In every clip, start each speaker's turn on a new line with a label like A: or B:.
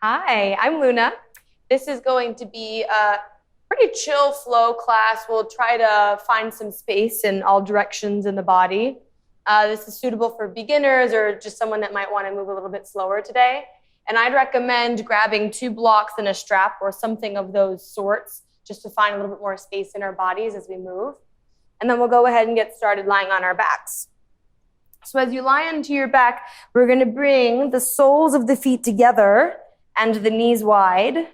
A: Hi, I'm Luna. This is going to be a pretty chill flow class. We'll try to find some space in all directions in the body. This is suitable for beginners or just someone that might want to move a little bit slower today. And I'd recommend grabbing 2 blocks and a strap or something of those sorts just to find a little bit more space in our bodies as we move. And then we'll go ahead and get started lying on our backs. So as you lie onto your back, we're going to bring the soles of the feet together and the knees wide.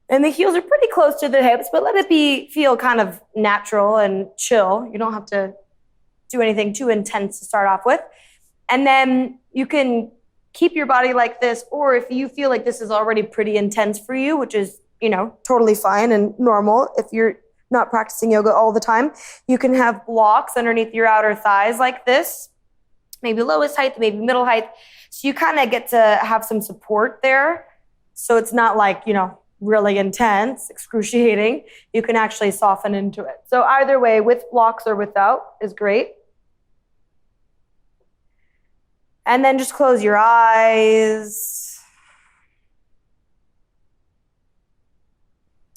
A: And the heels are pretty close to the hips, but let it feel kind of natural and chill. You don't have to do anything too intense to start off with. And then you can keep your body like this, or if you feel like this is already pretty intense for you, which is, totally fine and normal if you're not practicing yoga all the time, you can have blocks underneath your outer thighs like this, maybe lowest height, maybe middle height. So you kind of get to have some support there. So it's not like, really intense, excruciating. You can actually soften into it. So either way, with blocks or without is great. And then just close your eyes.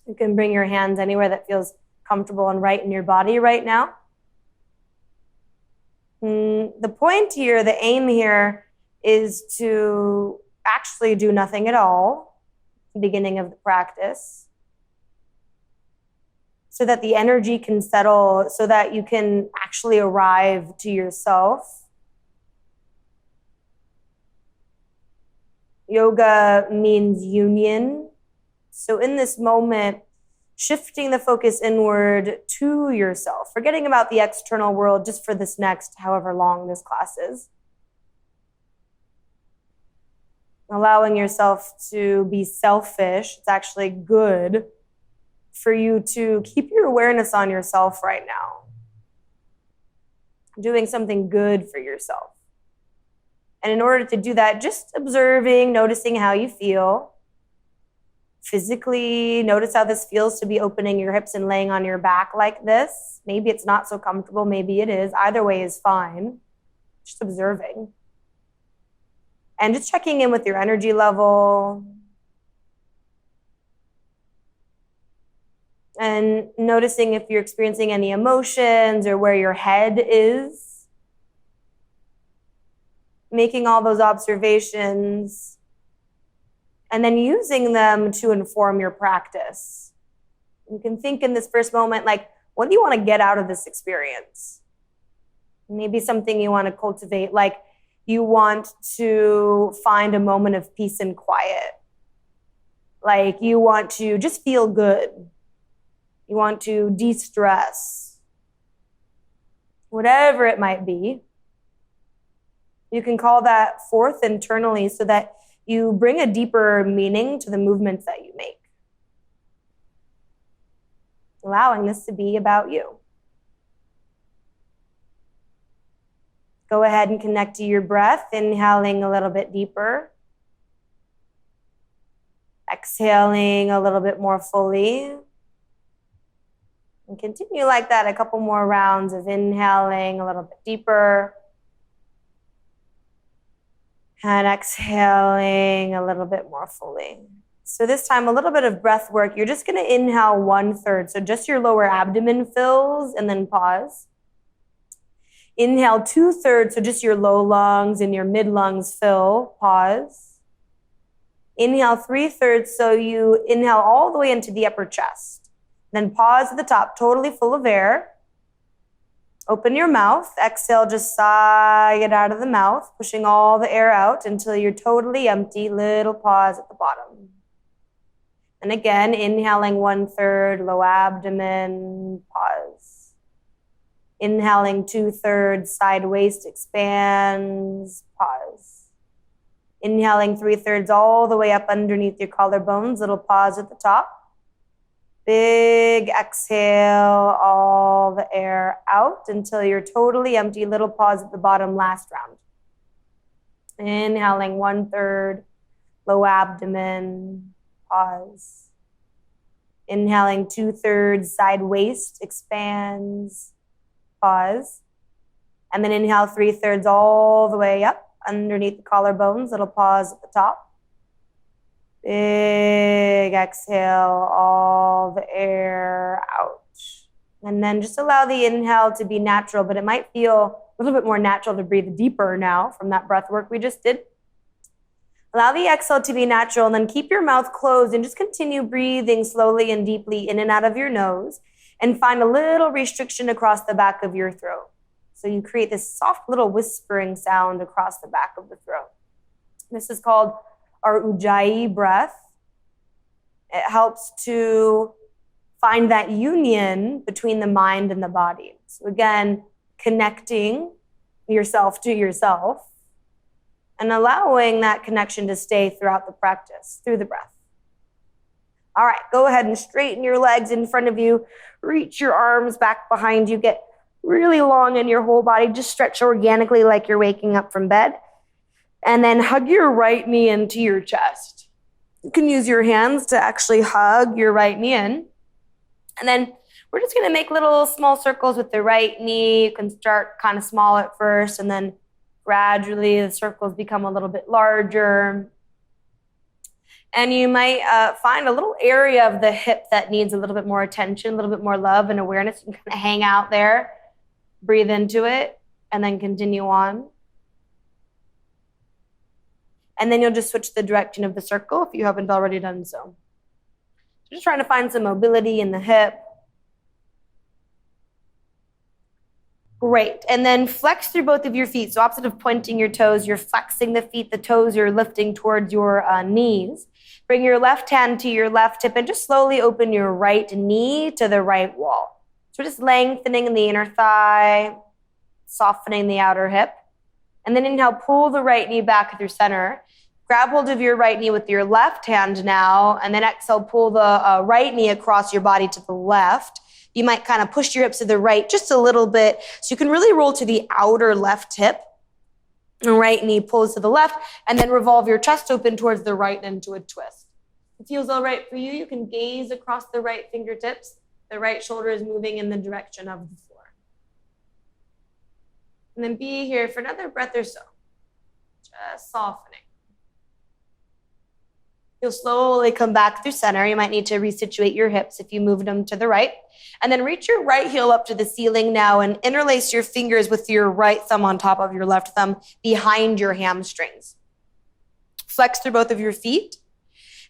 A: You can bring your hands anywhere that feels comfortable and right in your body right now. The point here, the aim here, is to actually do nothing at all at the beginning of the practice so that the energy can settle, so that you can actually arrive to yourself. Yoga means union. So in this moment, shifting the focus inward to yourself, forgetting about the external world just for this next however long this class is. Allowing yourself to be selfish. It's actually good for you to keep your awareness on yourself right now. Doing something good for yourself. And in order to do that, just observing, noticing how you feel. Physically, notice how this feels to be opening your hips and laying on your back like this. Maybe it's not so comfortable, maybe it is. Either way is fine. Just observing. And just checking in with your energy level. And noticing if you're experiencing any emotions or where your head is. Making all those observations. And then using them to inform your practice. You can think in this first moment, like, what do you want to get out of this experience? Maybe something you want to cultivate, like you want to find a moment of peace and quiet. Like you want to just feel good. You want to de-stress. Whatever it might be. You can call that forth internally so that you bring a deeper meaning to the movements that you make. Allowing this to be about you. Go ahead and connect to your breath, inhaling a little bit deeper. Exhaling a little bit more fully. And continue like that, a couple more rounds of inhaling a little bit deeper. And exhaling a little bit more fully. So this time, a little bit of breath work. You're just going to inhale 1/3. So just your lower abdomen fills and then pause. Inhale 2/3. So just your low lungs and your mid lungs fill. Pause. Inhale 3/3. So you inhale all the way into the upper chest. Then pause at the top, totally full of air. Open your mouth. Exhale, just sigh it out of the mouth, pushing all the air out until you're totally empty. Little pause at the bottom. And again, inhaling 1/3, low abdomen, pause. Inhaling 2/3, side waist expands, pause. Inhaling 3/3 all the way up underneath your collarbones, little pause at the top. Big exhale, all the air out until you're totally empty. Little pause at the bottom, last round. Inhaling 1/3, low abdomen, pause. Inhaling 2/3, side waist expands, pause. And then inhale 3/3 all the way up underneath the collarbones, little pause at the top. Big exhale, all the air out. And then just allow the inhale to be natural, but it might feel a little bit more natural to breathe deeper now from that breath work we just did. Allow the exhale to be natural, and then keep your mouth closed and just continue breathing slowly and deeply in and out of your nose, and find a little restriction across the back of your throat. So you create this soft little whispering sound across the back of the throat. This is called our Ujjayi breath. It helps to find that union between the mind and the body. So again, connecting yourself to yourself and allowing that connection to stay throughout the practice, through the breath. All right, go ahead and straighten your legs in front of you. Reach your arms back behind you. Get really long in your whole body. Just stretch organically like you're waking up from bed. And then hug your right knee into your chest. You can use your hands to actually hug your right knee in. And then we're just going to make little small circles with the right knee. You can start kind of small at first, and then gradually the circles become a little bit larger. And you might find a little area of the hip that needs a little bit more attention, a little bit more love and awareness. You can kind of hang out there, breathe into it, and then continue on. And then you'll just switch the direction of the circle if you haven't already done so. Just trying to find some mobility in the hip. Great. And then flex through both of your feet. So opposite of pointing your toes, you're flexing the feet. The toes you're lifting towards your knees. Bring your left hand to your left hip and just slowly open your right knee to the right wall. So just lengthening the inner thigh, softening the outer hip. And then inhale, pull the right knee back through center. Grab hold of your right knee with your left hand now, and then exhale, pull the right knee across your body to the left. You might kind of push your hips to the right just a little bit, so you can really roll to the outer left hip. And right knee pulls to the left, and then revolve your chest open towards the right into a twist. If it feels all right for you, you can gaze across the right fingertips. The right shoulder is moving in the direction of the floor. And then be here for another breath or so. Just softening. You'll slowly come back through center. You might need to resituate your hips if you moved them to the right. And then reach your right heel up to the ceiling now and interlace your fingers with your right thumb on top of your left thumb behind your hamstrings. Flex through both of your feet.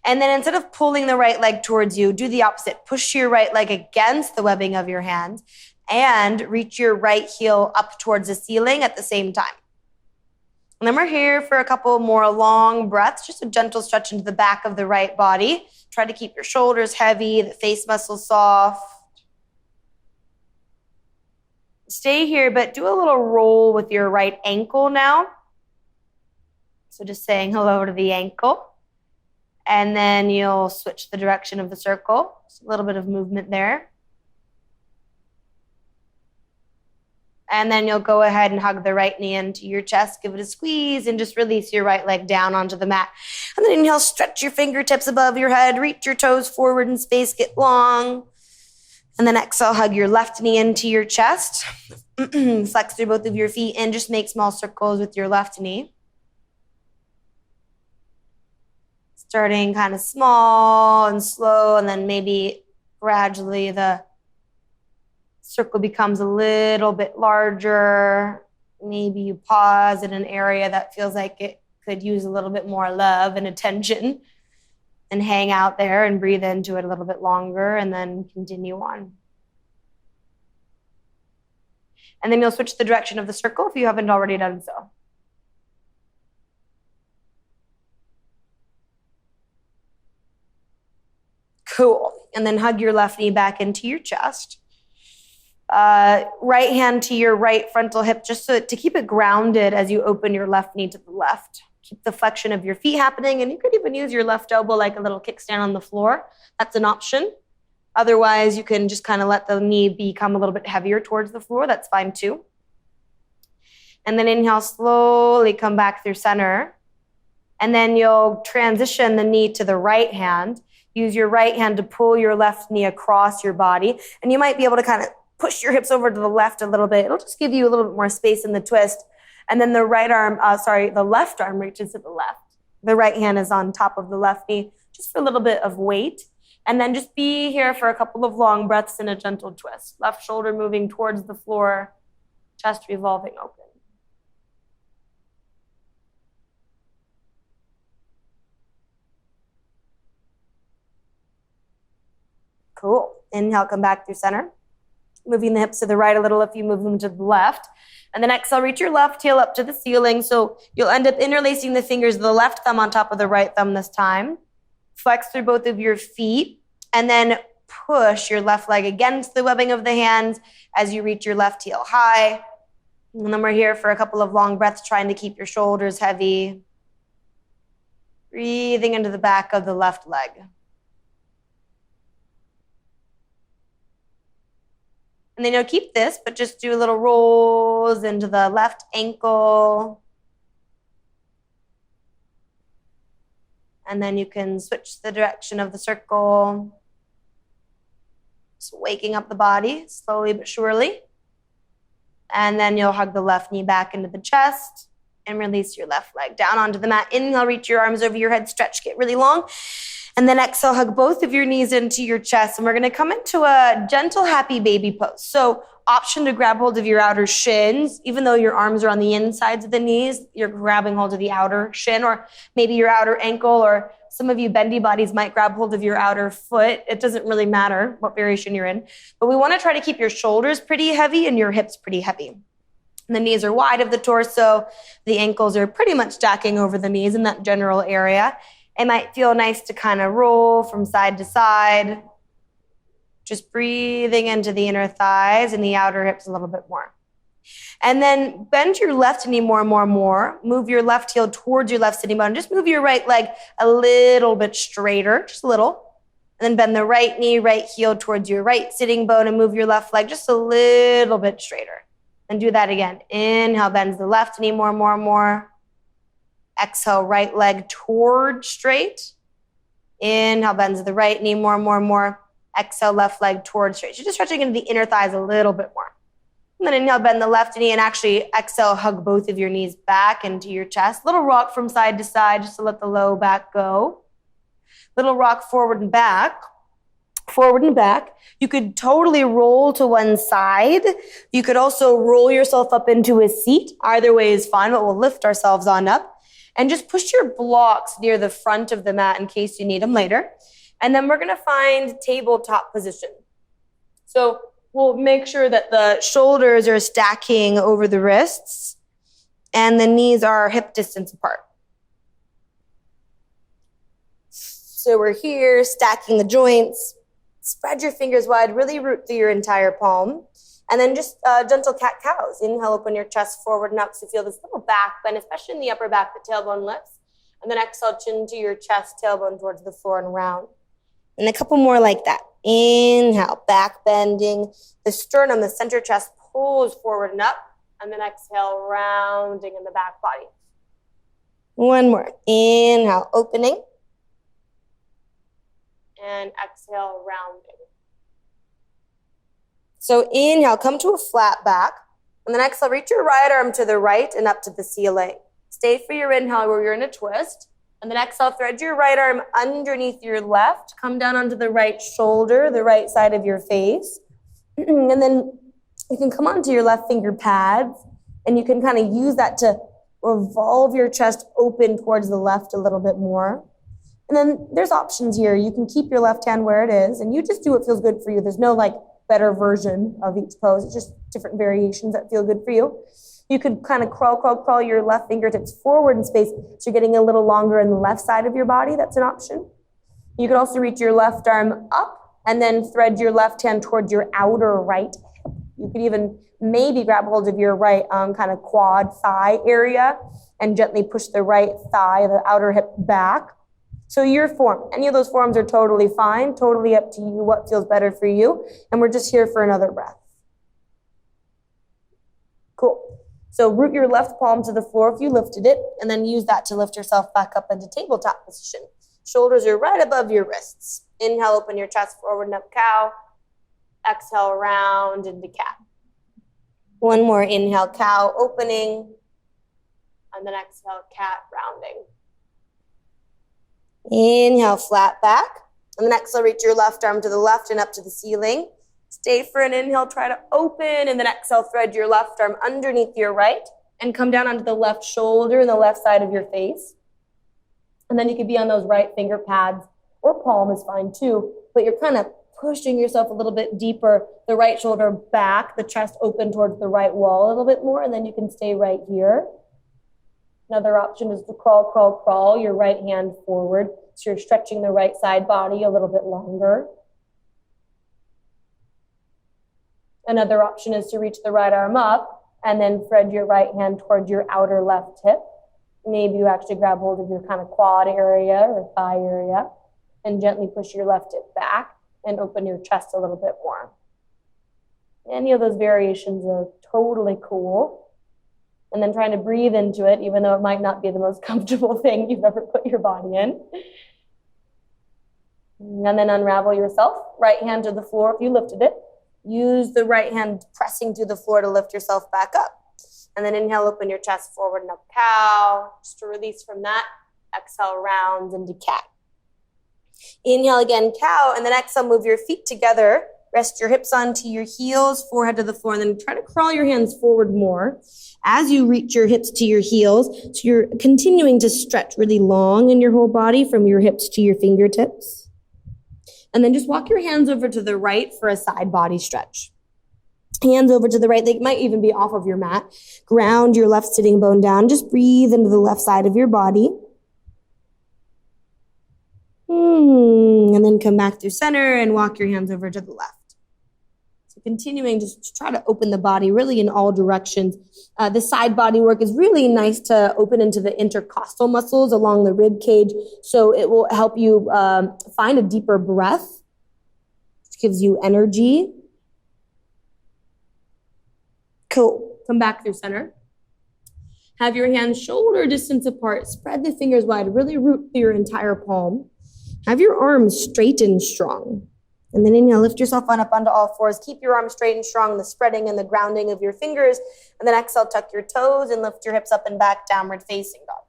A: And then instead of pulling the right leg towards you, do the opposite. Push your right leg against the webbing of your hands and reach your right heel up towards the ceiling at the same time. And then we're here for a couple more long breaths, just a gentle stretch into the back of the right body. Try to keep your shoulders heavy, the face muscles soft. Stay here, but do a little roll with your right ankle now. So just saying hello to the ankle. And then you'll switch the direction of the circle. Just a little bit of movement there. And then you'll go ahead and hug the right knee into your chest, give it a squeeze, and just release your right leg down onto the mat. And then inhale, stretch your fingertips above your head, reach your toes forward in space, get long. And then exhale, hug your left knee into your chest. Flex through both of your feet and just make small circles with your left knee. Starting kind of small and slow, and then maybe gradually the circle becomes a little bit larger. Maybe you pause in an area that feels like it could use a little bit more love and attention, and hang out there and breathe into it a little bit longer, and then continue on. And then you'll switch the direction of the circle if you haven't already done so. Cool. And then hug your left knee back into your chest. Right hand to your right frontal hip, just so to keep it grounded as you open your left knee to the left. Keep the flexion of your feet happening, and you could even use your left elbow like a little kickstand on the floor. That's an option. Otherwise, you can just kind of let the knee become a little bit heavier towards the floor. That's fine too. And then inhale, slowly come back through center. And then you'll transition the knee to the right hand. Use your right hand to pull your left knee across your body. And you might be able to kind of push your hips over to the left a little bit. It'll just give you a little bit more space in the twist. And then the left arm reaches to the left. The right hand is on top of the left knee, just for a little bit of weight. And then just be here for a couple of long breaths in a gentle twist. Left shoulder moving towards the floor, chest revolving open. Cool. Inhale, come back through center. Moving the hips to the right a little if you move them to the left. And then exhale, reach your left heel up to the ceiling. So you'll end up interlacing the fingers of the left thumb on top of the right thumb this time. Flex through both of your feet. And then push your left leg against the webbing of the hands as you reach your left heel high. And then we're here for a couple of long breaths, trying to keep your shoulders heavy. Breathing into the back of the left leg. And then you'll keep this, but just do little rolls into the left ankle. And then you can switch the direction of the circle. Just waking up the body slowly but surely. And then you'll hug the left knee back into the chest and release your left leg down onto the mat. Inhale, reach your arms over your head, stretch, get really long. And then exhale, hug both of your knees into your chest. And we're going to come into a gentle, happy baby pose. So option to grab hold of your outer shins. Even though your arms are on the insides of the knees, you're grabbing hold of the outer shin or maybe your outer ankle, or some of you bendy bodies might grab hold of your outer foot. It doesn't really matter what variation you're in. But we want to try to keep your shoulders pretty heavy and your hips pretty heavy. And the knees are wide of the torso. The ankles are pretty much stacking over the knees in that general area. It might feel nice to kind of roll from side to side. Just breathing into the inner thighs and the outer hips a little bit more. And then bend your left knee more and more and more. Move your left heel towards your left sitting bone. Just move your right leg a little bit straighter, just a little. And then bend the right knee, right heel towards your right sitting bone and move your left leg just a little bit straighter. And do that again. Inhale, bends the left knee more and more and more. Exhale, right leg toward straight. Inhale, bends the right knee more and more and more. Exhale, left leg toward straight. So just stretching into the inner thighs a little bit more. And then inhale, bend the left knee, and actually exhale, hug both of your knees back into your chest. Little rock from side to side just to let the low back go. Little rock forward and back. Forward and back. You could totally roll to one side. You could also roll yourself up into a seat. Either way is fine, but we'll lift ourselves on up. And just push your blocks near the front of the mat in case you need them later. And then we're going to find tabletop position. So we'll make sure that the shoulders are stacking over the wrists and the knees are hip distance apart. So we're here, stacking the joints. Spread your fingers wide, really root through your entire palm. And then just gentle cat-cows. Inhale, open your chest forward and up so you feel this little back bend, especially in the upper back, the tailbone lifts. And then exhale, chin to your chest, tailbone towards the floor and round. And a couple more like that. Inhale, back bending. The sternum, the center chest pulls forward and up. And then exhale, rounding in the back body. One more. Inhale, opening. And exhale, rounding. So inhale, come to a flat back. And then exhale, reach your right arm to the right and up to the ceiling. Stay for your inhale where you're in a twist. And then exhale, thread your right arm underneath your left. Come down onto the right shoulder, the right side of your face. And then you can come onto your left finger pads. And you can kind of use that to revolve your chest open towards the left a little bit more. And then there's options here. You can keep your left hand where it is. And you just do what feels good for you. There's no better version of each pose. It's just different variations that feel good for you. You could kind of crawl your left fingertips forward in space so you're getting a little longer in the left side of your body. That's an option. You could also reach your left arm up and then thread your left hand towards your outer right hip. You could even maybe grab hold of your right kind of quad thigh area and gently push the right thigh, the outer hip back. So your form, any of those forms are totally fine, totally up to you, what feels better for you. And we're just here for another breath. Cool. So root your left palm to the floor if you lifted it, and then use that to lift yourself back up into tabletop position. Shoulders are right above your wrists. Inhale, open your chest forward and up, cow. Exhale, round into cat. One more inhale, cow, opening. And then exhale, cat rounding. Inhale, flat back. And then exhale, reach your left arm to the left and up to the ceiling. Stay for an inhale, try to open, and then exhale, thread your left arm underneath your right and come down onto the left shoulder and the left side of your face. And then you could be on those right finger pads, or palm is fine too, but you're kind of pushing yourself a little bit deeper, the right shoulder back, the chest open towards the right wall a little bit more, and then you can stay right here. Another option is to crawl, crawl, crawl, your right hand forward. So you're stretching the right side body a little bit longer. Another option is to reach the right arm up and then thread your right hand towards your outer left hip. Maybe you actually grab hold of your kind of quad area or thigh area and gently push your left hip back and open your chest a little bit more. Any of those variations are totally cool. And then trying to breathe into it, even though it might not be the most comfortable thing you've ever put your body in. And then unravel yourself. Right hand to the floor if you lifted it. Use the right hand pressing to the floor to lift yourself back up. And then inhale, open your chest forward and up, cow. Just to release from that, exhale, round into cat. Inhale again, cow, and then exhale, move your feet together. Rest your hips onto your heels, forehead to the floor, and then try to crawl your hands forward more as you reach your hips to your heels. So you're continuing to stretch really long in your whole body from your hips to your fingertips. And then just walk your hands over to the right for a side body stretch. Hands over to the right. They might even be off of your mat. Ground your left sitting bone down. Just breathe into the left side of your body. And then come back through center and walk your hands over to the left. So continuing just to try to open the body really in all directions. The side body work is really nice to open into the intercostal muscles along the rib cage. So it will help you find a deeper breath, which gives you energy. Cool. Come back through center. Have your hands shoulder distance apart. Spread the fingers wide. Really root through your entire palm. Have your arms straight and strong. And then inhale, lift yourself on up onto all fours. Keep your arms straight and strong, the spreading and the grounding of your fingers. And then exhale, tuck your toes and lift your hips up and back, downward facing dog.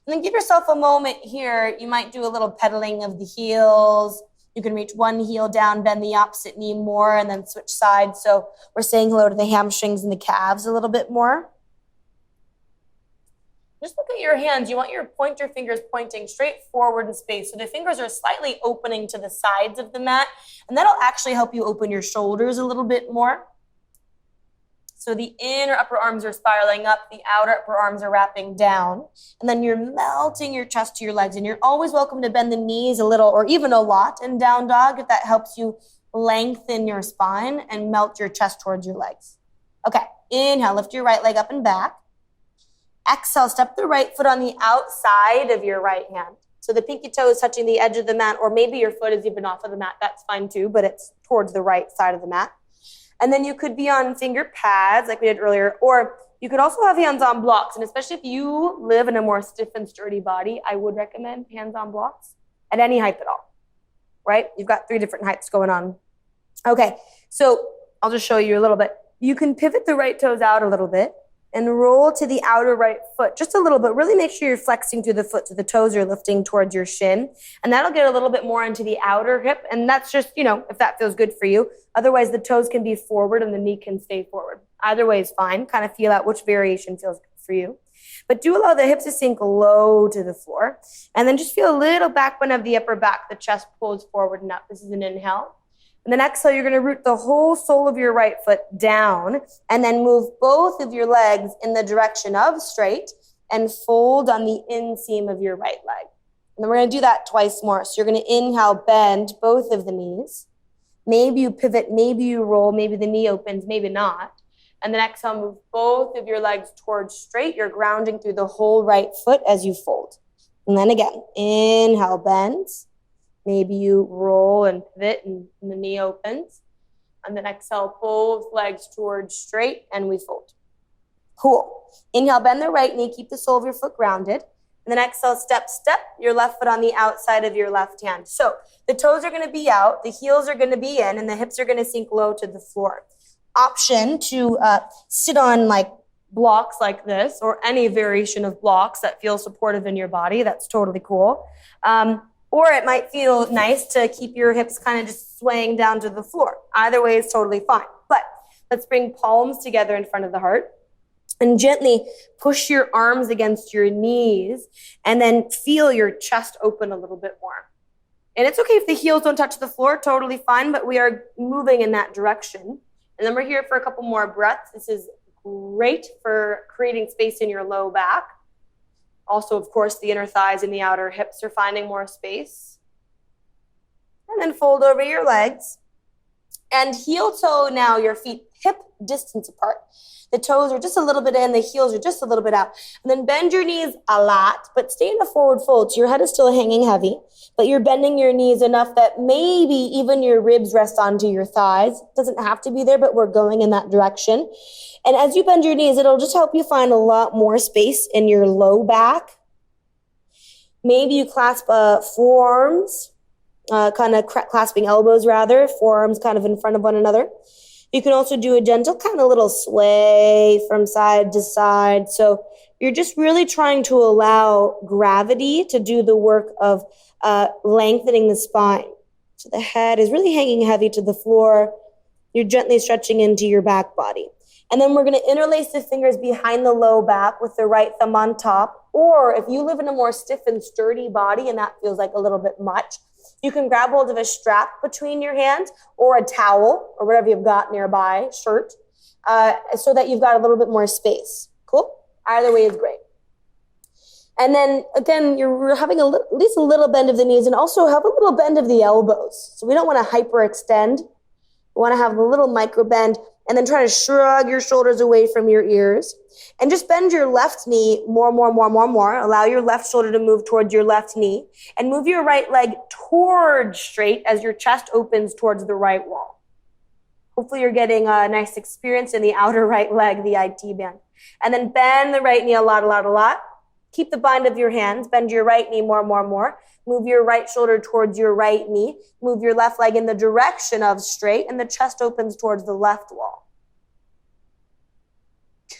A: And then give yourself a moment here. You might do a little pedaling of the heels. You can reach one heel down, bend the opposite knee more, and then switch sides. So we're saying hello to the hamstrings and the calves a little bit more. Just look at your hands. You want your pointer fingers pointing straight forward in space. So the fingers are slightly opening to the sides of the mat. And that'll actually help you open your shoulders a little bit more. So the inner upper arms are spiraling up. The outer upper arms are wrapping down. And then you're melting your chest to your legs. And you're always welcome to bend the knees a little or even a lot in down dog if that helps you lengthen your spine and melt your chest towards your legs. Okay, inhale, lift your right leg up and back. Exhale, step the right foot on the outside of your right hand. So the pinky toe is touching the edge of the mat, or maybe your foot is even off of the mat. That's fine too, but it's towards the right side of the mat. And then you could be on finger pads like we did earlier, or you could also have hands on blocks. And especially if you live in a more stiff and sturdy body, I would recommend hands on blocks at any height at all, right? You've got 3 different heights going on. Okay, so I'll just show you a little bit. You can pivot the right toes out a little bit and roll to the outer right foot just a little bit. Really make sure you're flexing through the foot so the toes are lifting towards your shin. And that'll get a little bit more into the outer hip. And that's just, if that feels good for you. Otherwise, the toes can be forward and the knee can stay forward. Either way is fine. Kind of feel out which variation feels good for you. But do allow the hips to sink low to the floor. And then just feel a little back bend of the upper back. The chest pulls forward and up. This is an inhale. And then exhale, you're going to root the whole sole of your right foot down and then move both of your legs in the direction of straight and fold on the inseam of your right leg. And then we're going to do that twice more. So you're going to inhale, bend both of the knees. Maybe you pivot, maybe you roll, maybe the knee opens, maybe not. And then exhale, move both of your legs towards straight. You're grounding through the whole right foot as you fold. And then again, inhale, bend. Maybe you roll and pivot and the knee opens. And then exhale, both legs towards straight and we fold. Cool. Inhale, bend the right knee, keep the sole of your foot grounded. And then exhale, step, your left foot on the outside of your left hand. So the toes are going to be out, the heels are going to be in, and the hips are going to sink low to the floor. Option to sit on like blocks like this, or any variation of blocks that feel supportive in your body. That's totally cool. Or it might feel nice to keep your hips kind of just swaying down to the floor. Either way is totally fine. But let's bring palms together in front of the heart and gently push your arms against your knees and then feel your chest open a little bit more. And it's okay if the heels don't touch the floor, totally fine, but we are moving in that direction. And then we're here for a couple more breaths. This is great for creating space in your low back. Also, of course, the inner thighs and the outer hips are finding more space. And then fold over your legs. And heel toe now, your feet hip distance apart. The toes are just a little bit in, the heels are just a little bit out. And then bend your knees a lot, but stay in a forward fold. So your head is still hanging heavy, but you're bending your knees enough that maybe even your ribs rest onto your thighs. It doesn't have to be there, but we're going in that direction. And as you bend your knees, it'll just help you find a lot more space in your low back. Maybe you clasp forearms, kind of clasping elbows rather, forearms kind of in front of one another. You can also do a gentle kind of little sway from side to side. So you're just really trying to allow gravity to do the work of lengthening the spine. So the head is really hanging heavy to the floor. You're gently stretching into your back body. And then we're going to interlace the fingers behind the low back with the right thumb on top. Or if you live in a more stiff and sturdy body and that feels like a little bit much, you can grab hold of a strap between your hands or a towel or whatever you've got nearby, shirt, so that you've got a little bit more space. Cool? Either way is great. And then, again, you're having at least a little bend of the knees and also have a little bend of the elbows. So we don't want to hyperextend. We want to have a little micro bend and then try to shrug your shoulders away from your ears. And just bend your left knee more. Allow your left shoulder to move towards your left knee. And move your right leg towards straight as your chest opens towards the right wall. Hopefully you're getting a nice experience in the outer right leg, the IT band. And then bend the right knee a lot. Keep the bind of your hands. Bend your right knee more. Move your right shoulder towards your right knee. Move your left leg in the direction of straight, and the chest opens towards the left wall.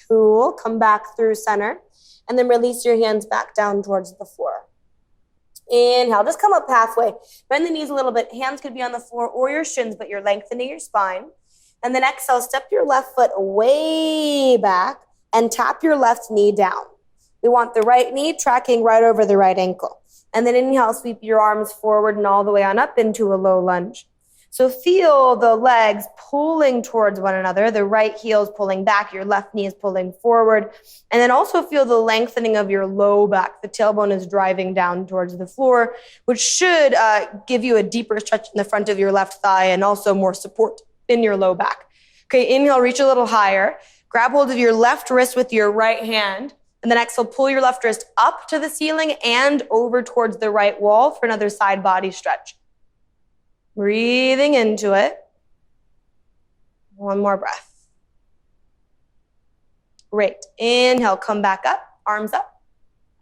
A: Cool. Come back through center, and then release your hands back down towards the floor. Inhale. Just come up halfway. Bend the knees a little bit. Hands could be on the floor or your shins, but you're lengthening your spine. And then exhale. Step your left foot way back and tap your left knee down. We want the right knee tracking right over the right ankle. And then inhale, sweep your arms forward and all the way on up into a low lunge. So feel the legs pulling towards one another. The right heel is pulling back. Your left knee is pulling forward. And then also feel the lengthening of your low back. The tailbone is driving down towards the floor, which should give you a deeper stretch in the front of your left thigh and also more support in your low back. Okay, inhale, reach a little higher. Grab hold of your left wrist with your right hand. And then exhale, pull your left wrist up to the ceiling and over towards the right wall for another side body stretch. Breathing into it. One more breath. Great. Inhale, come back up, arms up.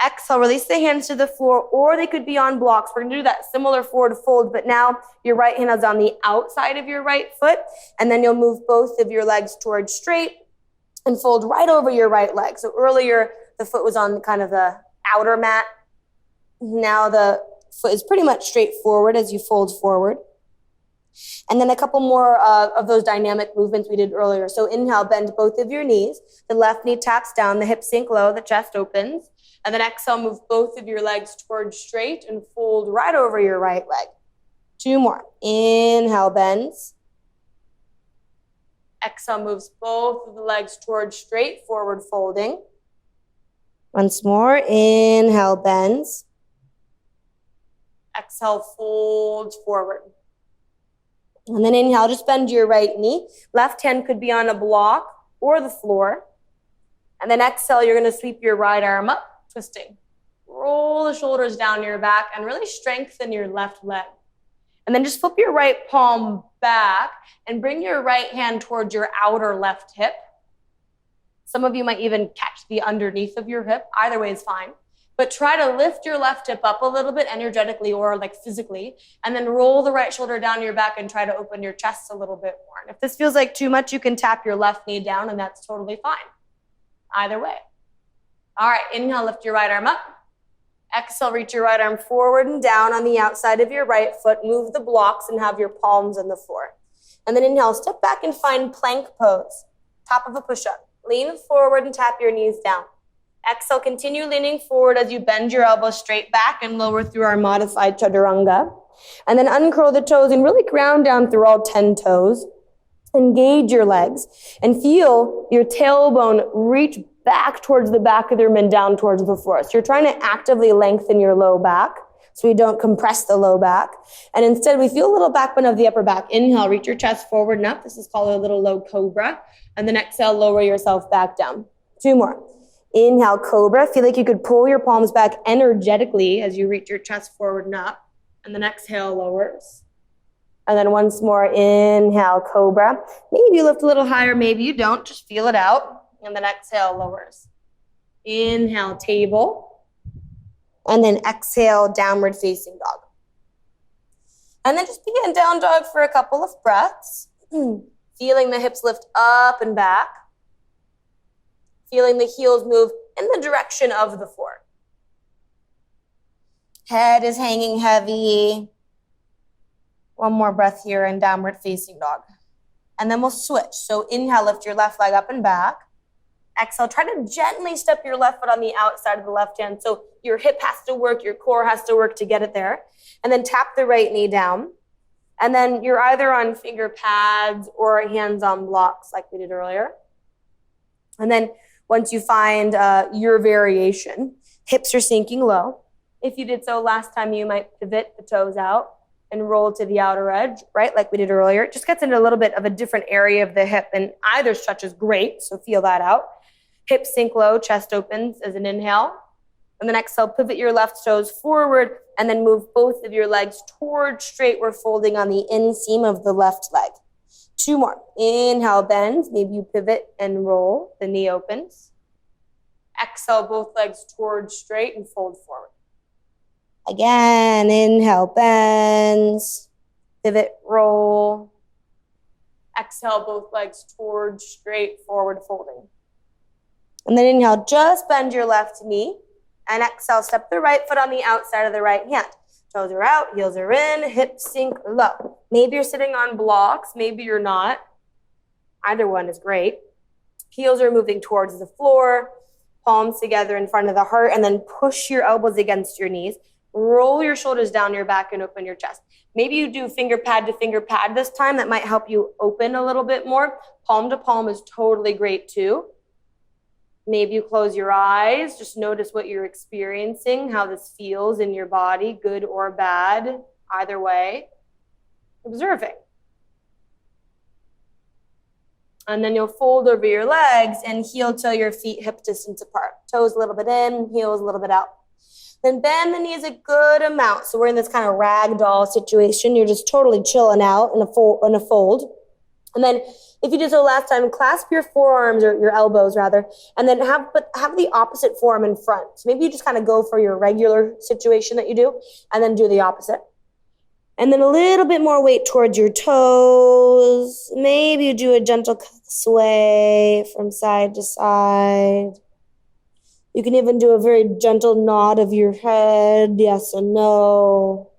A: Exhale, release the hands to the floor, or they could be on blocks. We're going to do that similar forward fold, but now your right hand is on the outside of your right foot, and then you'll move both of your legs towards straight and fold right over your right leg. So earlier, the foot was on kind of the outer mat. Now the foot is pretty much straight forward as you fold forward. And then a couple more of those dynamic movements we did earlier. So inhale, bend both of your knees. The left knee taps down, the hips sink low, the chest opens. And then exhale, move both of your legs towards straight and fold right over your right leg. Two more. Inhale, bends. Exhale, moves both of the legs towards straight, forward folding. Once more, inhale, bends. Exhale, fold forward. And then inhale, just bend your right knee. Left hand could be on a block or the floor. And then exhale, you're going to sweep your right arm up, twisting. Roll the shoulders down your back and really strengthen your left leg. And then just flip your right palm back and bring your right hand towards your outer left hip. Some of you might even catch the underneath of your hip. Either way is fine. But try to lift your left hip up a little bit energetically or like physically, and then roll the right shoulder down your back and try to open your chest a little bit more. And if this feels like too much, you can tap your left knee down, and that's totally fine. either way. All right, inhale, lift your right arm up. Exhale, reach your right arm forward and down on the outside of your right foot. Move the blocks and have your palms on the floor. And then inhale, step back and find plank pose, top of a push-up. Lean forward and tap your knees down. Exhale, continue leaning forward as you bend your elbows straight back and lower through our modified chaturanga. And then uncurl the toes and really ground down through all 10 toes. Engage your legs and feel your tailbone reach back towards the back of the room and down towards the floor. So you're trying to actively lengthen your low back so we don't compress the low back. And instead, we feel a little back bend of the upper back. Inhale, reach your chest forward and up. This is called a little low cobra. And then exhale, lower yourself back down. 2 more. Inhale, cobra. Feel like you could pull your palms back energetically as you reach your chest forward and up. And then exhale, lowers. And then once more, inhale, cobra. Maybe you lift a little higher, maybe you don't. Just feel it out. And then exhale, lowers. Inhale, table. And then exhale, downward facing dog. And then just be in down dog for a couple of breaths. Feeling the hips lift up and back. Feeling the heels move in the direction of the floor. Head is hanging heavy. One more breath here in downward facing dog. And then we'll switch. So inhale, lift your left leg up and back. Exhale, try to gently step your left foot on the outside of the left hand. So your hip has to work, your core has to work to get it there. And then tap the right knee down. And then you're either on finger pads or hands on blocks like we did earlier. And then once you find your variation, hips are sinking low. If you did so last time, you might pivot the toes out and roll to the outer edge, right? Like we did earlier. It just gets into a little bit of a different area of the hip, and either stretch is great, so feel that out. Hips sink low, chest opens as an inhale. And then exhale, pivot your left toes forward, and then move both of your legs towards straight. We're folding on the inseam of the left leg. 2 more. Inhale, bend. Maybe you pivot and roll. The knee opens. Exhale, both legs towards straight and fold forward. Again, inhale, bends, pivot, roll. Exhale, both legs towards straight, forward folding. And then inhale, just bend your left knee. And exhale, step the right foot on the outside of the right hand. Toes are out, heels are in, hips sink low. Maybe you're sitting on blocks, maybe you're not. Either one is great. Heels are moving towards the floor, palms together in front of the heart, and then push your elbows against your knees. Roll your shoulders down your back and open your chest. Maybe you do finger pad to finger pad this time. That might help you open a little bit more. Palm to palm is totally great too. Maybe you close your eyes. Just notice what you're experiencing, how this feels in your body, good or bad, either way. Observing. And then you'll fold over your legs and heel toe your feet hip distance apart. Toes a little bit in, heels a little bit out. Then bend the knees a good amount. So we're in this kind of ragdoll situation. You're just totally chilling out in a fold. And then if you did so last time, clasp your forearms, or your elbows rather, and then have the opposite forearm in front. So maybe you just kind of go for your regular situation that you do, and then do the opposite. And then a little bit more weight towards your toes. Maybe you do a gentle sway from side to side. You can even do a very gentle nod of your head, yes and no.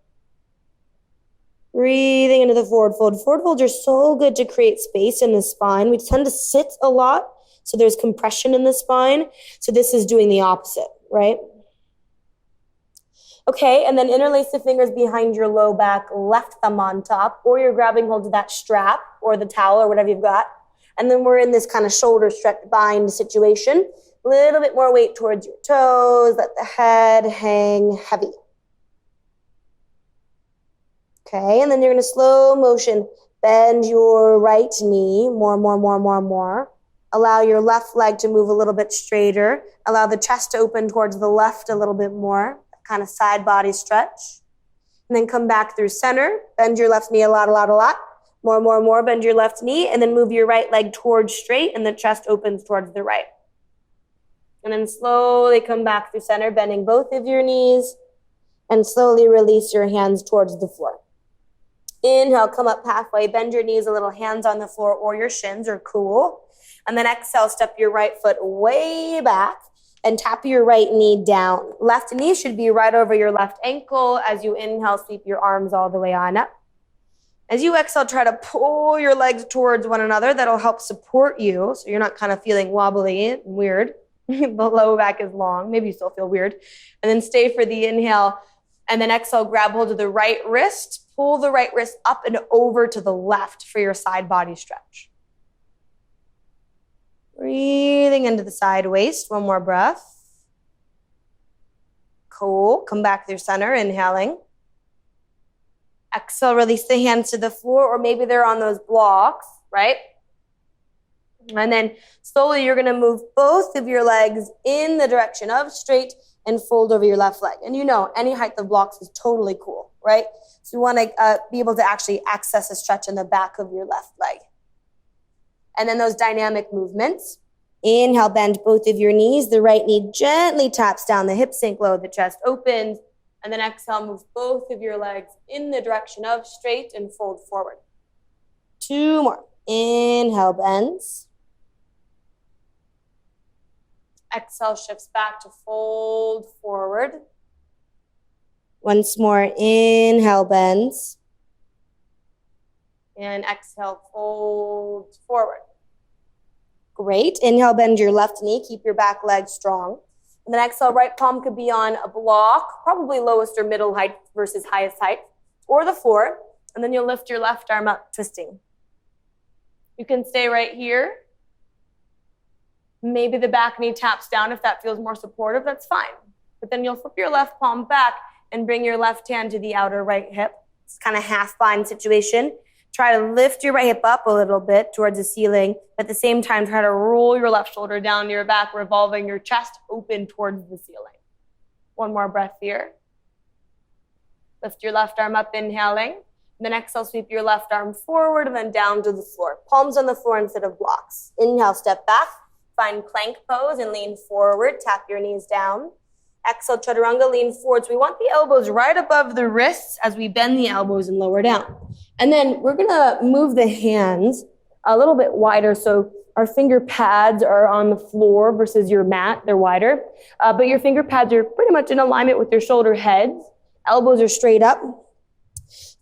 A: Breathing into the forward fold. Forward folds are so good to create space in the spine. We tend to sit a lot, so there's compression in the spine. So this is doing the opposite, right? Okay, and then interlace the fingers behind your low back, left thumb on top, or you're grabbing hold of that strap or the towel or whatever you've got. And then we're in this kind of shoulder stretch bind situation. A little bit more weight towards your toes. Let the head hang heavy. Okay, and then you're going to slow motion bend your right knee more. Allow your left leg to move a little bit straighter. Allow the chest to open towards the left a little bit more. Kind of side body stretch. And then come back through center. Bend your left knee a lot. More. Bend your left knee and then move your right leg towards straight and the chest opens towards the right. And then slowly come back through center, bending both of your knees, and slowly release your hands towards the floor. Inhale, come up halfway, bend your knees a little, hands on the floor or your shins are cool. And then exhale, step your right foot way back and tap your right knee down. Left knee should be right over your left ankle. As you inhale, sweep your arms all the way on up. As you exhale, try to pull your legs towards one another. That'll help support you so you're not kind of feeling wobbly and weird. The low back is long. Maybe you still feel weird. And then stay for the inhale. And then exhale, grab hold of the right wrist. Pull the right wrist up and over to the left for your side body stretch. Breathing into the side waist. One more breath. Cool. Come back to your center, inhaling. Exhale, release the hands to the floor, or maybe they're on those blocks, right? And then slowly you're going to move both of your legs in the direction of straight and fold over your left leg. And you know, any height of blocks is totally cool, right? So you want to be able to actually access a stretch in the back of your left leg. And then those dynamic movements. Inhale, bend both of your knees. The right knee gently taps down, the hips sink low, the chest opens. And then exhale, move both of your legs in the direction of straight and fold forward. 2 more. Inhale, bends. Exhale, shifts back to fold forward. Once more. Inhale, bends. And exhale, fold forward. Great. Inhale, bend your left knee. Keep your back leg strong. And then exhale, right palm could be on a block, probably lowest or middle height versus highest height, or the floor. And then you'll lift your left arm up, twisting. You can stay right here. Maybe the back knee taps down if that feels more supportive, that's fine. But then you'll flip your left palm back and bring your left hand to the outer right hip. It's kind of half bind situation. Try to lift your right hip up a little bit towards the ceiling. At the same time, try to roll your left shoulder down your back, revolving your chest open towards the ceiling. One more breath here. Lift your left arm up, inhaling. Then exhale, sweep your left arm forward and then down to the floor. Palms on the floor instead of blocks. Inhale, step back. Find plank pose and lean forward. Tap your knees down. Exhale, chaturanga, lean forward. So we want the elbows right above the wrists as we bend the elbows and lower down. And then we're going to move the hands a little bit wider. So our finger pads are on the floor versus your mat. They're wider. But your finger pads are pretty much in alignment with your shoulder heads. Elbows are straight up.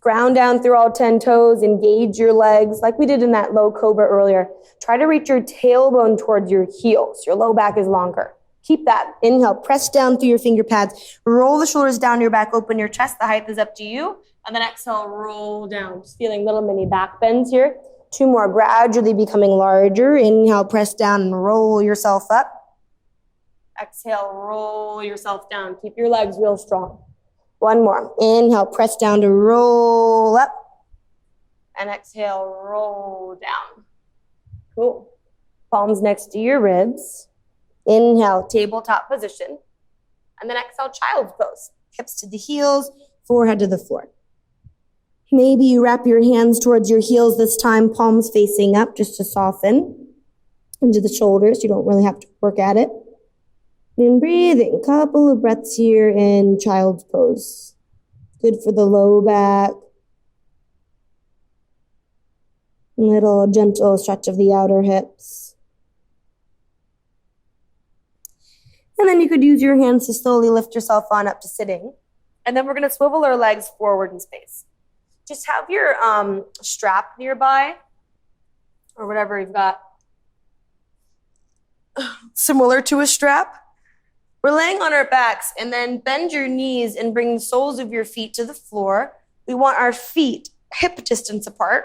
A: Ground down through all 10 toes. Engage your legs like we did in that low cobra earlier. Try to reach your tailbone towards your heels. Your low back is longer. Keep that. Inhale, press down through your finger pads. Roll the shoulders down your back, open your chest. The height is up to you. And then exhale, roll down. Just feeling little mini back bends here. 2 more, gradually becoming larger. Inhale, press down and roll yourself up. Exhale, roll yourself down. Keep your legs real strong. 1 more. Inhale, press down to roll up. And exhale, roll down. Cool. Palms next to your ribs. Inhale, tabletop position. And then exhale, child's pose. Hips to the heels, forehead to the floor. Maybe you wrap your hands towards your heels this time, palms facing up just to soften into the shoulders. You don't really have to work at it. And breathing, couple of breaths here in child's pose. Good for the low back. Little gentle stretch of the outer hips. And then you could use your hands to slowly lift yourself on up to sitting. And then we're going to swivel our legs forward in space. Just have your strap nearby or whatever you've got. Similar to a strap. We're laying on our backs and then bend your knees and bring the soles of your feet to the floor. We want our feet hip distance apart.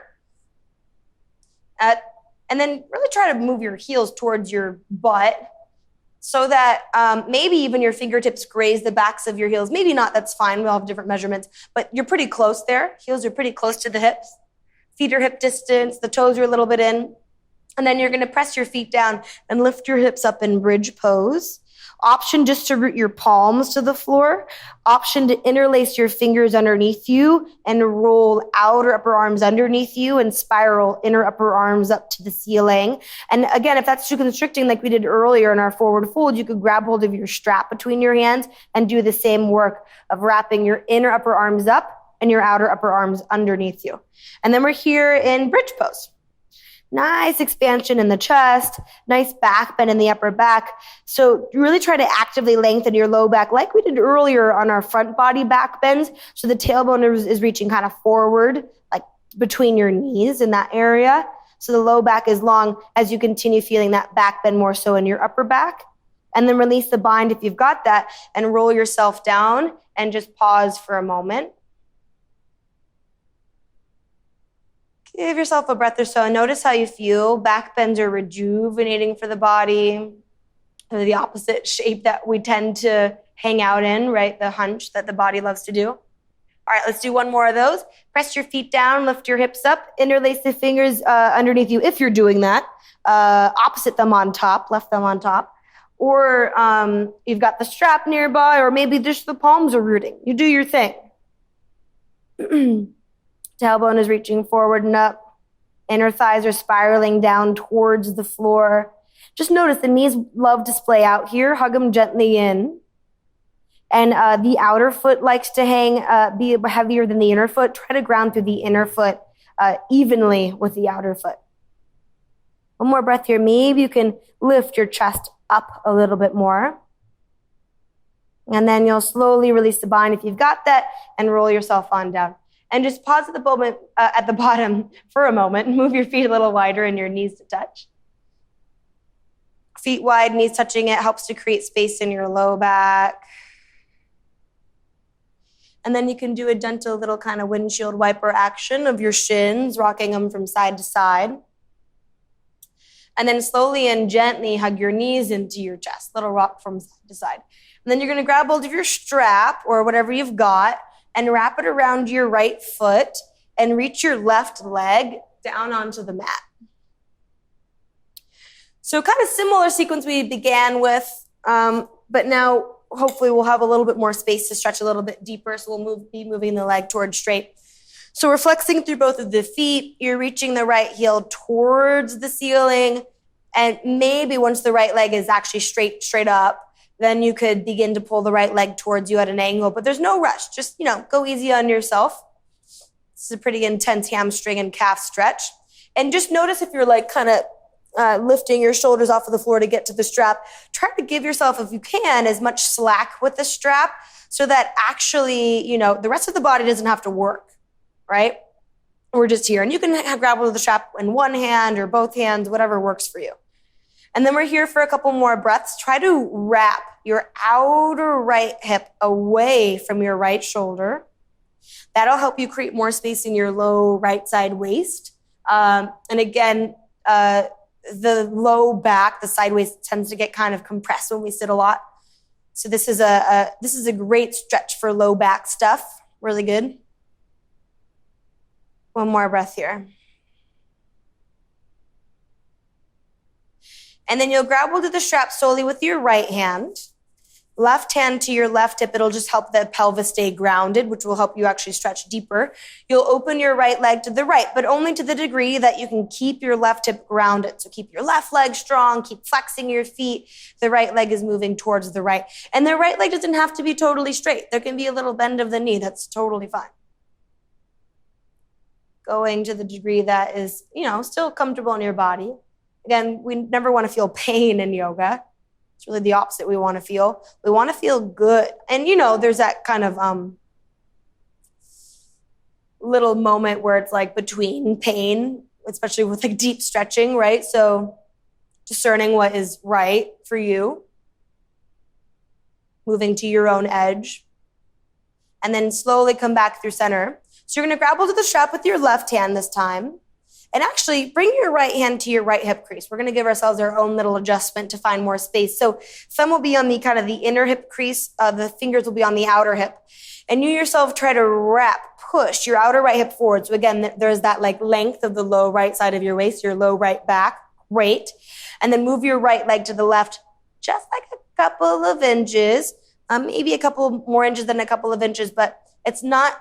A: And then really try to move your heels towards your butt so that maybe even your fingertips graze the backs of your heels. Maybe not, that's fine. We all have different measurements, but you're pretty close there. Heels are pretty close to the hips. Feet are hip distance. The toes are a little bit in. And then you're going to press your feet down and lift your hips up in bridge pose. Option just to root your palms to the floor. Option to interlace your fingers underneath you and roll outer upper arms underneath you and spiral inner upper arms up to the ceiling. And again, if that's too constricting like we did earlier in our forward fold, you could grab hold of your strap between your hands and do the same work of wrapping your inner upper arms up and your outer upper arms underneath you. And then we're here in bridge pose. Nice expansion in the chest, nice back bend in the upper back. So really try to actively lengthen your low back like we did earlier on our front body back bends. So the tailbone is reaching kind of forward, like between your knees in that area. So the low back is long as you continue feeling that back bend more so in your upper back. And then release the bind if you've got that and roll yourself down and just pause for a moment. Give yourself a breath or so and notice how you feel. Back bends are rejuvenating for the body. They're the opposite shape that we tend to hang out in, right? The hunch that the body loves to do. All right, let's do one more of those. Press your feet down, lift your hips up, interlace the fingers underneath you if you're doing that. Opposite thumb on top, left thumb on top. Or you've got the strap nearby, or maybe just the palms are rooting. You do your thing. Tailbone is reaching forward and up. Inner thighs are spiraling down towards the floor. Just notice the knees love to splay out here. Hug them gently in. And the outer foot likes to be heavier than the inner foot. Try to ground through the inner foot evenly with the outer foot. One more breath here. Maybe you can lift your chest up a little bit more. And then you'll slowly release the bind if you've got that and roll yourself on down. And just pause at the bottom for a moment. Move your feet a little wider and your knees to touch. Feet wide, knees touching it helps to create space in your low back. And then you can do a gentle little kind of windshield wiper action of your shins, rocking them from side to side. And then slowly and gently hug your knees into your chest, little rock from side to side. And then you're going to grab hold of your strap or whatever you've got and wrap it around your right foot and reach your left leg down onto the mat. So kind of similar sequence we began with, but now hopefully we'll have a little bit more space to stretch a little bit deeper, so we'll be moving the leg towards straight. So we're flexing through both of the feet. You're reaching the right heel towards the ceiling, and maybe once the right leg is actually straight up, then you could begin to pull the right leg towards you at an angle, but there's no rush. Just, go easy on yourself. This is a pretty intense hamstring and calf stretch. And just notice if you're kind of lifting your shoulders off of the floor to get to the strap, try to give yourself, if you can, as much slack with the strap so that actually, the rest of the body doesn't have to work, right? We're just here. And you can grab hold of the strap in one hand or both hands, whatever works for you. And then we're here for a couple more breaths. Try to wrap your outer right hip away from your right shoulder. That'll help you create more space in your low right side waist. And again, the low back, the side waist tends to get kind of compressed when we sit a lot. So this is a great stretch for low back stuff. Really good. One more breath here. And then you'll grab hold of the strap slowly with your right hand. Left hand to your left hip. It'll just help the pelvis stay grounded, which will help you actually stretch deeper. You'll open your right leg to the right, but only to the degree that you can keep your left hip grounded. So keep your left leg strong, keep flexing your feet. The right leg is moving towards the right. And the right leg doesn't have to be totally straight. There can be a little bend of the knee. That's totally fine. Going to the degree that is, still comfortable in your body. Again, we never want to feel pain in yoga. It's really the opposite we want to feel. We want to feel good. And, there's that kind of little moment where it's between pain, especially with deep stretching, right? So discerning what is right for you, moving to your own edge, and then slowly come back through center. So you're going to grab hold of the strap with your left hand this time. And actually, bring your right hand to your right hip crease. We're going to give ourselves our own little adjustment to find more space. So thumb will be on the kind of the inner hip crease. The fingers will be on the outer hip. And you yourself try to push your outer right hip forward. So again, there's that length of the low right side of your waist, your low right back. Great. And then move your right leg to the left, just a couple of inches, maybe a couple more inches than a couple of inches, but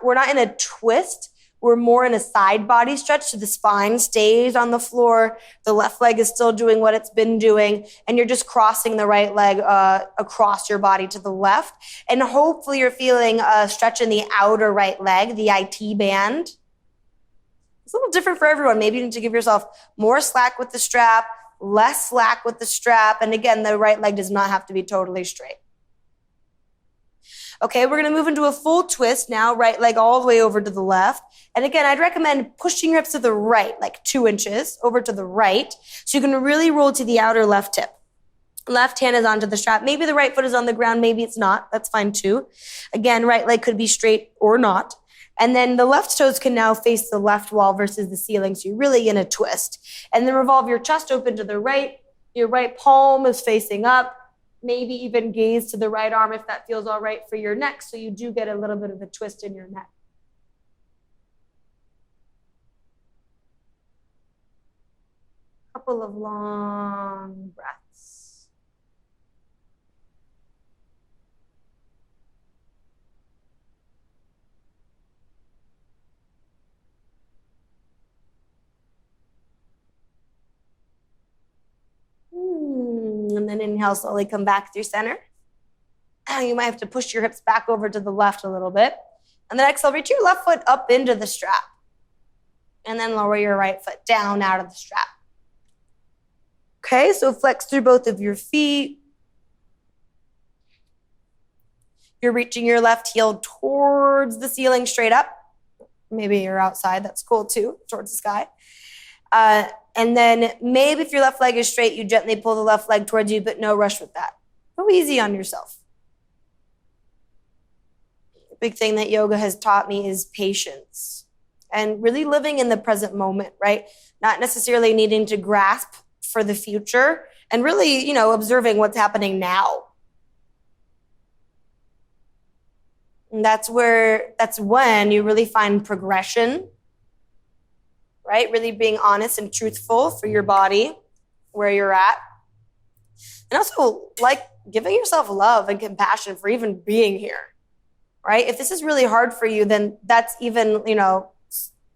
A: we're not in a twist. We're more in a side body stretch, so the spine stays on the floor. The left leg is still doing what it's been doing, and you're just crossing the right leg across your body to the left. And hopefully you're feeling a stretch in the outer right leg, the IT band. It's a little different for everyone. Maybe you need to give yourself more slack with the strap, less slack with the strap. And again, the right leg does not have to be totally straight. Okay, we're going to move into a full twist now, right leg all the way over to the left. And again, I'd recommend pushing your hips to the right, like 2 inches over to the right. So you can really roll to the outer left hip. Left hand is onto the strap. Maybe the right foot is on the ground. Maybe it's not. That's fine too. Again, right leg could be straight or not. And then the left toes can now face the left wall versus the ceiling. So you're really in a twist. And then revolve your chest open to the right. Your right palm is facing up. Maybe even gaze to the right arm if that feels all right for your neck. So you do get a little bit of a twist in your neck. Couple of long breaths. And then inhale, slowly come back through center. You might have to push your hips back over to the left a little bit. And then exhale, reach your left foot up into the strap. And then lower your right foot down out of the strap. Okay, so flex through both of your feet. You're reaching your left heel towards the ceiling straight up. Maybe you're outside, that's cool too, towards the sky. And then maybe if your left leg is straight, you gently pull the left leg towards you, but no rush with that. Go easy on yourself. The big thing that yoga has taught me is patience and really living in the present moment, right? Not necessarily needing to grasp for the future and really, observing what's happening now. And that's when you really find progression, right? Really being honest and truthful for your body, where you're at. And also, giving yourself love and compassion for even being here, right? If this is really hard for you, then that's even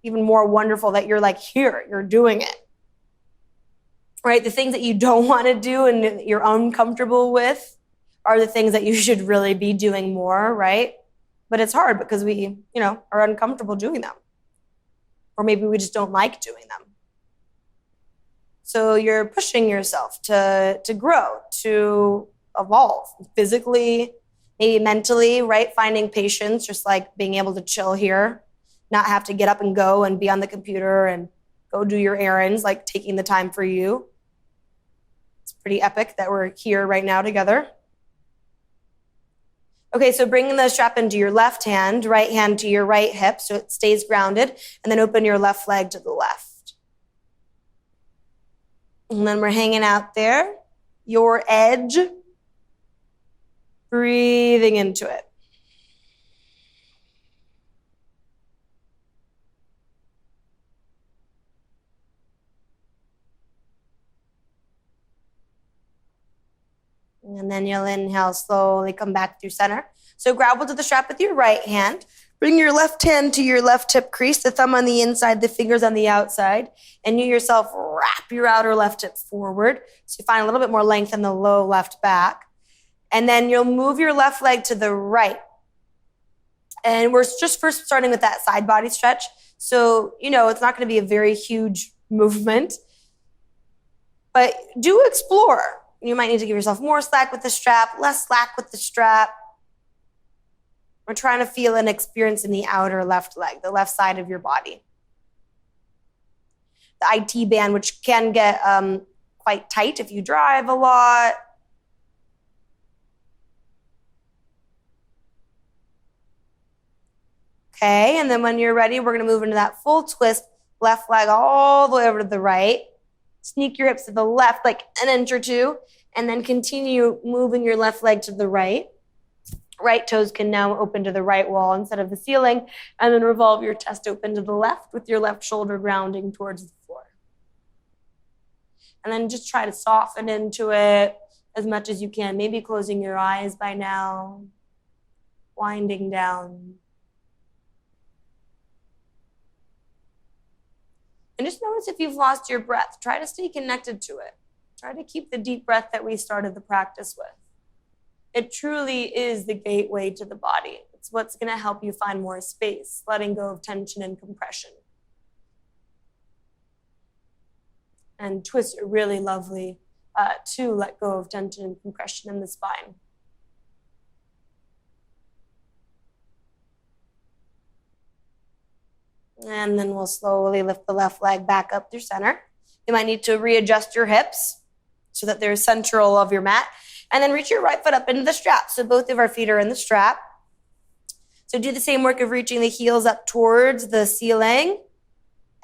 A: more wonderful that you're here, you're doing it, right? The things that you don't want to do and you're uncomfortable with are the things that you should really be doing more, right? But it's hard because we, are uncomfortable doing them. Or maybe we just don't like doing them. So you're pushing yourself to grow, to evolve physically, maybe mentally, right? Finding patience, just like being able to chill here, not have to get up and go and be on the computer and go do your errands, like taking the time for you. It's pretty epic that we're here right now together. Okay, so bring the strap into your left hand to your right hip so it stays grounded, and then open your left leg to the left. And then we're hanging out there, your edge, breathing into it. And then you'll inhale, slowly come back through center. So grab onto the strap with your right hand. Bring your left hand to your left hip crease, the thumb on the inside, the fingers on the outside. And you yourself wrap your outer left hip forward. So you find a little bit more length in the low left back. And then you'll move your left leg to the right. And we're just first starting with that side body stretch. So, it's not going to be a very huge movement. But do explore. You might need to give yourself more slack with the strap, less slack with the strap. We're trying to feel an experience in the outer left leg, the left side of your body. The IT band, which can get quite tight if you drive a lot. Okay, and then when you're ready, we're going to move into that full twist, left leg all the way over to the right. Sneak your hips to the left, like an inch or two, and then continue moving your left leg to the right. Right toes can now open to the right wall instead of the ceiling, and then revolve your chest open to the left with your left shoulder grounding towards the floor. And then just try to soften into it as much as you can, maybe closing your eyes by now, winding down. And just notice if you've lost your breath. Try to stay connected to it. Try to keep the deep breath that we started the practice with. It truly is the gateway to the body. It's what's going to help you find more space, letting go of tension and compression. And twists are really lovely to let go of tension and compression in the spine. And then we'll slowly lift the left leg back up through center. You might need to readjust your hips so that they're central of your mat. And then reach your right foot up into the strap. So both of our feet are in the strap. So do the same work of reaching the heels up towards the ceiling.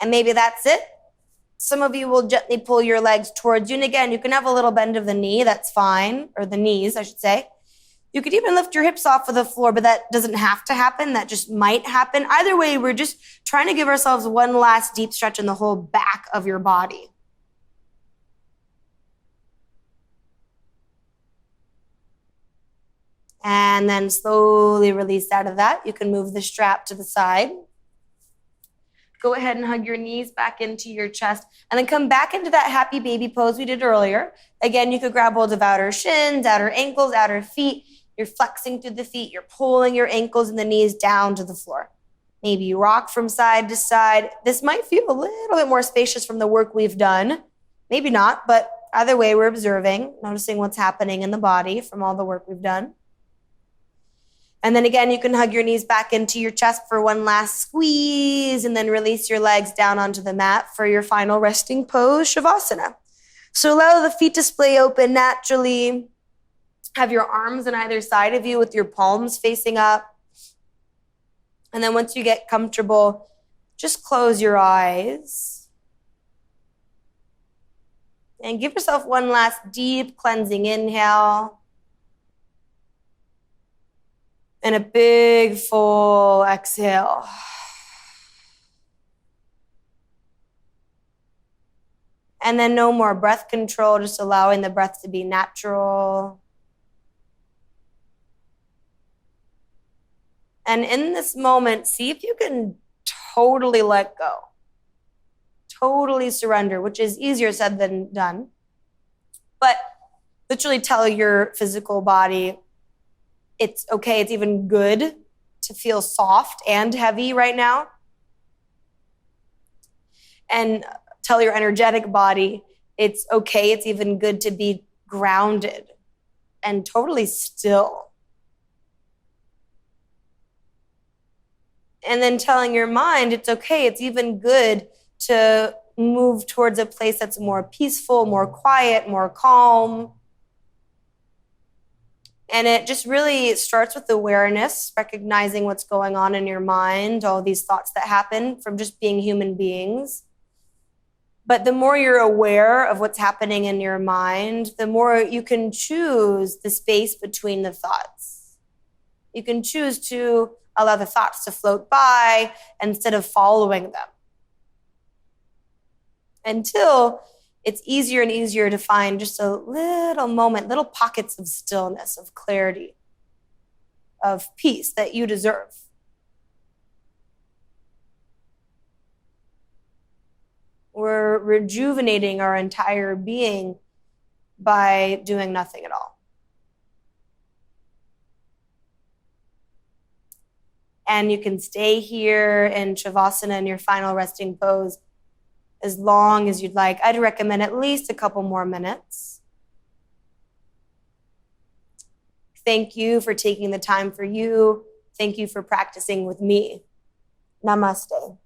A: And maybe that's it. Some of you will gently pull your legs towards you. And again, you can have a little bend of the knee. That's fine. Or the knees, I should say. You could even lift your hips off of the floor, but that doesn't have to happen. That just might happen. Either way, we're just trying to give ourselves one last deep stretch in the whole back of your body. And then slowly release out of that. You can move the strap to the side. Go ahead and hug your knees back into your chest and then come back into that happy baby pose we did earlier. Again, you could grab hold of outer shins, outer ankles, outer feet. You're flexing through the feet. You're pulling your ankles and the knees down to the floor. Maybe you rock from side to side. This might feel a little bit more spacious from the work we've done. Maybe not, but either way, we're observing, noticing what's happening in the body from all the work we've done. And then again, you can hug your knees back into your chest for one last squeeze and then release your legs down onto the mat for your final resting pose, Shavasana. So allow the feet to splay open naturally. Have your arms on either side of you with your palms facing up. And then once you get comfortable, just close your eyes. And give yourself one last deep cleansing inhale. And a big, full exhale. And then no more breath control, just allowing the breath to be natural. And in this moment, see if you can totally let go. Totally surrender, which is easier said than done. But literally tell your physical body, it's okay, it's even good to feel soft and heavy right now. And tell your energetic body, it's okay, it's even good to be grounded and totally still. And then telling your mind, it's okay, it's even good to move towards a place that's more peaceful, more quiet, more calm. And it just really starts with awareness, recognizing what's going on in your mind, all these thoughts that happen from just being human beings. But the more you're aware of what's happening in your mind, the more you can choose the space between the thoughts. You can choose to allow the thoughts to float by instead of following them. Until it's easier and easier to find just a little moment, little pockets of stillness, of clarity, of peace that you deserve. We're rejuvenating our entire being by doing nothing at all. And you can stay here in Shavasana in your final resting pose as long as you'd like. I'd recommend at least a couple more minutes. Thank you for taking the time for you. Thank you for practicing with me. Namaste.